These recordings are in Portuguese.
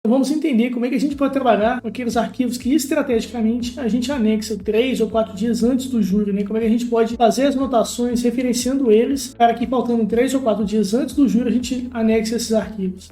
Então vamos entender como é que a gente pode trabalhar com aqueles arquivos que estrategicamente a gente anexa 3 ou 4 dias antes do júri, né? Como é que a gente pode fazer as anotações referenciando eles para que faltando 3 ou 4 dias antes do júri a gente anexe esses arquivos.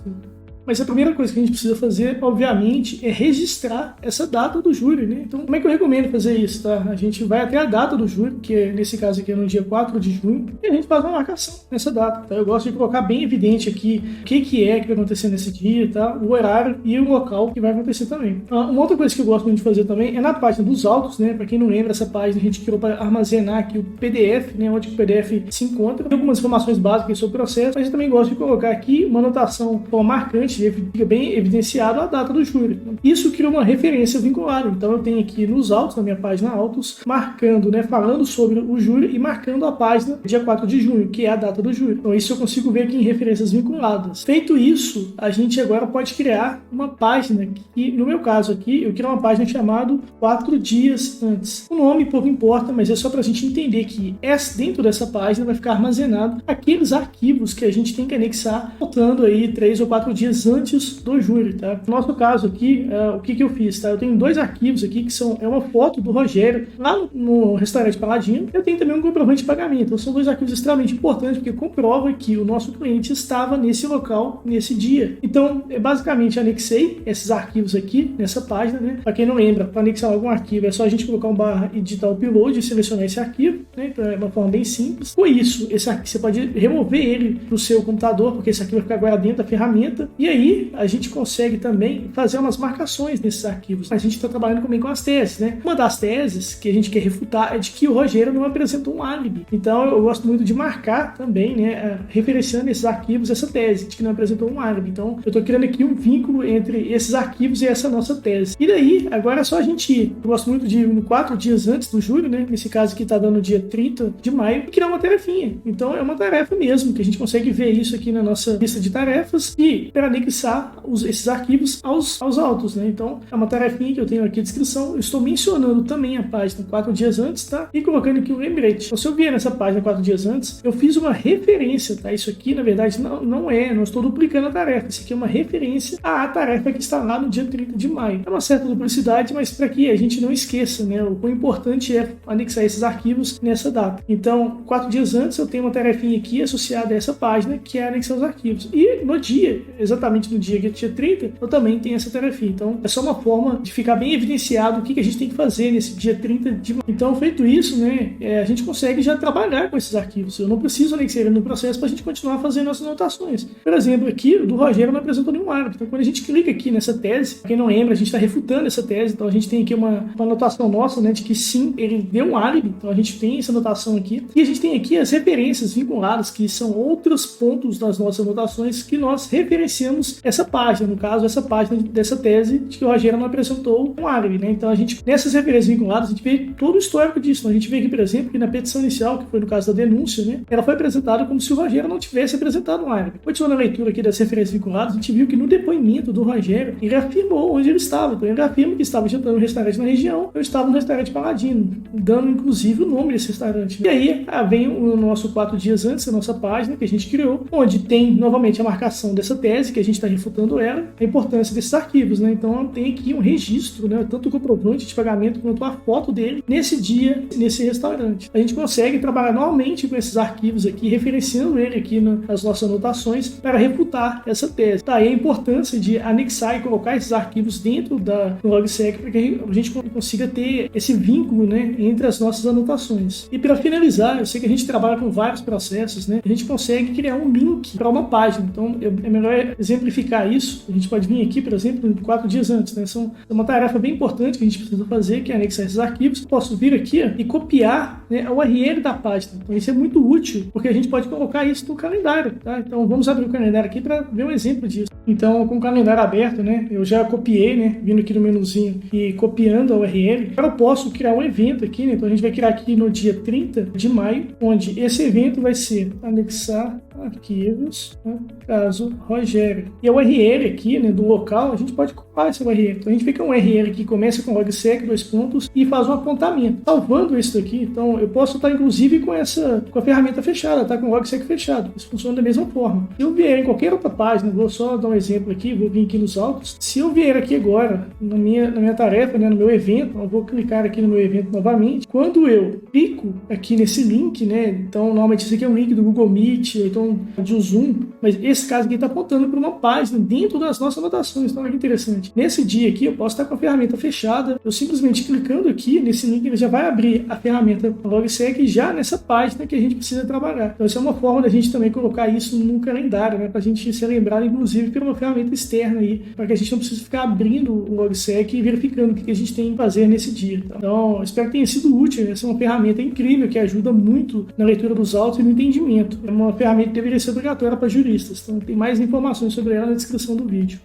Mas a primeira coisa que a gente precisa fazer, obviamente, é registrar essa data do júri, né? Então, como é que eu recomendo fazer isso, tá? A gente vai até a data do júri, que nesse caso aqui é no dia 4 de junho, e a gente faz uma marcação nessa data, tá? Eu gosto de colocar bem evidente aqui o que vai acontecer nesse dia, tá? O horário e o local que vai acontecer também. Uma outra coisa que eu gosto muito de fazer também é na página dos autos, né? Para quem não lembra, essa página a gente criou para armazenar aqui o PDF, né? Onde o PDF se encontra. Tem algumas informações básicas sobre o processo, mas eu também gosto de colocar aqui uma anotação marcante, fica bem evidenciado a data do júri. Isso cria uma referência vinculada. Então eu tenho aqui nos autos, na minha página autos, marcando, né, falando sobre o júri e marcando a página dia 4 de junho, que é a data do júri. Então isso eu consigo ver aqui em referências vinculadas. Feito isso, a gente agora pode criar uma página que, no meu caso aqui, eu criei uma página chamada 4 dias antes. O nome pouco importa, mas é só para a gente entender que dentro dessa página vai ficar armazenado aqueles arquivos que a gente tem que anexar, faltando aí 3 ou 4 dias antes do júri, tá? No nosso caso aqui, o que eu fiz, tá? Eu tenho 2 arquivos aqui que são uma foto do Rogério lá no restaurante Paladino. Eu tenho também um comprovante de pagamento. Então são 2 arquivos extremamente importantes porque comprova que o nosso cliente estava nesse local, nesse dia. Então, eu basicamente anexei esses arquivos aqui nessa página, né? Para quem não lembra, para anexar algum arquivo é só a gente colocar um barra e digitar o upload e selecionar esse arquivo, né? Então é uma forma bem simples. Com isso, esse arquivo você pode remover ele do seu computador, porque esse arquivo vai ficar agora dentro da ferramenta. E aí, a gente consegue também fazer umas marcações nesses arquivos. A gente está trabalhando também com as teses, né? Uma das teses que a gente quer refutar é de que o Rogério não apresentou um álibi. Então eu gosto muito de marcar também, né, referenciando esses arquivos, essa tese de que não apresentou um álibi. Então eu estou criando aqui um vínculo entre esses arquivos e essa nossa tese. E daí, agora é só a gente ir. Eu gosto muito de ir 4 dias antes do júri, né? Nesse caso aqui está dando dia 30 de maio, e criar uma tarefinha. Então é uma tarefa mesmo, que a gente consegue ver isso aqui na nossa lista de tarefas e para anexar esses arquivos aos autos, né? Então, é uma tarefinha que eu tenho aqui a descrição. Eu estou mencionando também a página 4 dias antes, tá? E colocando aqui um lembrete. Então, se eu vier nessa página 4 dias antes, eu fiz uma referência, tá? Isso aqui, na verdade, não estou duplicando a tarefa. Isso aqui é uma referência à tarefa que está lá no dia 30 de maio. É uma certa duplicidade, mas para que a gente não esqueça, né? O quão importante é anexar esses arquivos nessa data. Então, 4 dias antes, eu tenho uma tarefinha aqui associada a essa página, que é anexar os arquivos. E no dia, exatamente no dia que é dia 30, eu também tenho essa tarefa. Então, é só uma forma de ficar bem evidenciado o que a gente tem que fazer nesse dia 30 de maio. Então, feito isso, né, a gente consegue já trabalhar com esses arquivos. Eu não preciso anexar ele no processo para a gente continuar fazendo nossas anotações. Por exemplo, aqui, o do Rogério não apresentou nenhum álibi. Então, quando a gente clica aqui nessa tese, quem não lembra, a gente está refutando essa tese. Então, a gente tem aqui uma anotação nossa, né, de que sim, ele deu um álibi. Então, a gente tem essa anotação aqui. E a gente tem aqui as referências vinculadas, que são outros pontos das nossas anotações que nós referenciamos essa página. No caso, essa página dessa tese de que o Rogério não apresentou um álibi, né? Então, nessas referências vinculadas, a gente vê todo o histórico disso. Então, a gente vê aqui, por exemplo, que na petição inicial, que foi no caso da denúncia, né, ela foi apresentada como se o Rogério não tivesse apresentado um álibi. Continuando a leitura aqui das referências vinculadas, a gente viu que no depoimento do Rogério, ele afirmou onde ele estava. Então, ele afirma que estava jantando no restaurante na região, eu estava no restaurante Paladino, dando inclusive o nome desse restaurante. E aí, vem o nosso 4 dias antes, a nossa página que a gente criou, onde tem novamente a marcação dessa tese, que a gente está refutando ela, a importância desses arquivos, né? Então tem aqui um registro, né? Tanto o comprovante de pagamento quanto a foto dele nesse dia, nesse restaurante. A gente consegue trabalhar normalmente com esses arquivos aqui, referenciando ele aqui nas nossas anotações para refutar essa tese. Tá aí a importância de anexar e colocar esses arquivos dentro do LogSec para que a gente consiga ter esse vínculo, né, entre as nossas anotações. E para finalizar, eu sei que a gente trabalha com vários processos, né? A gente consegue criar um link para uma página. Então é melhor exemplificar isso. A gente pode vir aqui, por exemplo, 4 dias antes, né? É uma tarefa bem importante que a gente precisa fazer, que é anexar esses arquivos. Posso vir aqui e copiar, né, a URL da página. Então isso é muito útil, porque a gente pode colocar isso no calendário, tá? Então vamos abrir o calendário aqui para ver um exemplo disso. Então, com o calendário aberto, né, eu já copiei, né, vindo aqui no menuzinho e copiando a URL. Agora eu posso criar um evento aqui, né? Então a gente vai criar aqui no dia 30 de maio, onde esse evento vai ser anexar arquivos, né, caso Rogério. E a URL aqui, né, do local, a gente pode ocupar essa URL. Então a gente vê que é um URL que começa com logsec, 2 pontos, e faz um apontamento. Salvando isso daqui, então eu posso estar inclusive com a ferramenta fechada, tá? Com o logsec fechado. Isso funciona da mesma forma. Se eu vier em qualquer outra página, vou só dar um exemplo aqui, vou vir aqui nos autos. Se eu vier aqui agora, na minha tarefa, né, no meu evento, eu vou clicar aqui no meu evento novamente. Quando eu clico aqui nesse link, né, então normalmente esse aqui é um link do Google Meet, ou então de um Zoom, mas esse caso aqui está apontando para uma página dentro das nossas anotações, então olha que interessante. Nesse dia aqui eu posso estar com a ferramenta fechada, eu simplesmente clicando aqui nesse link, ele já vai abrir a ferramenta logsec já nessa página que a gente precisa trabalhar. Então essa é uma forma da gente também colocar isso no calendário, né, para a gente ser lembrado, inclusive, por uma ferramenta externa aí, para que a gente não precise ficar abrindo o logsec e verificando o que a gente tem que fazer nesse dia. Tá? Então, espero que tenha sido útil. Essa é uma ferramenta incrível que ajuda muito na leitura dos autos e no entendimento. É uma ferramenta que deveria ser obrigatória para juristas. Então, tem mais informações sobre ela na descrição do vídeo.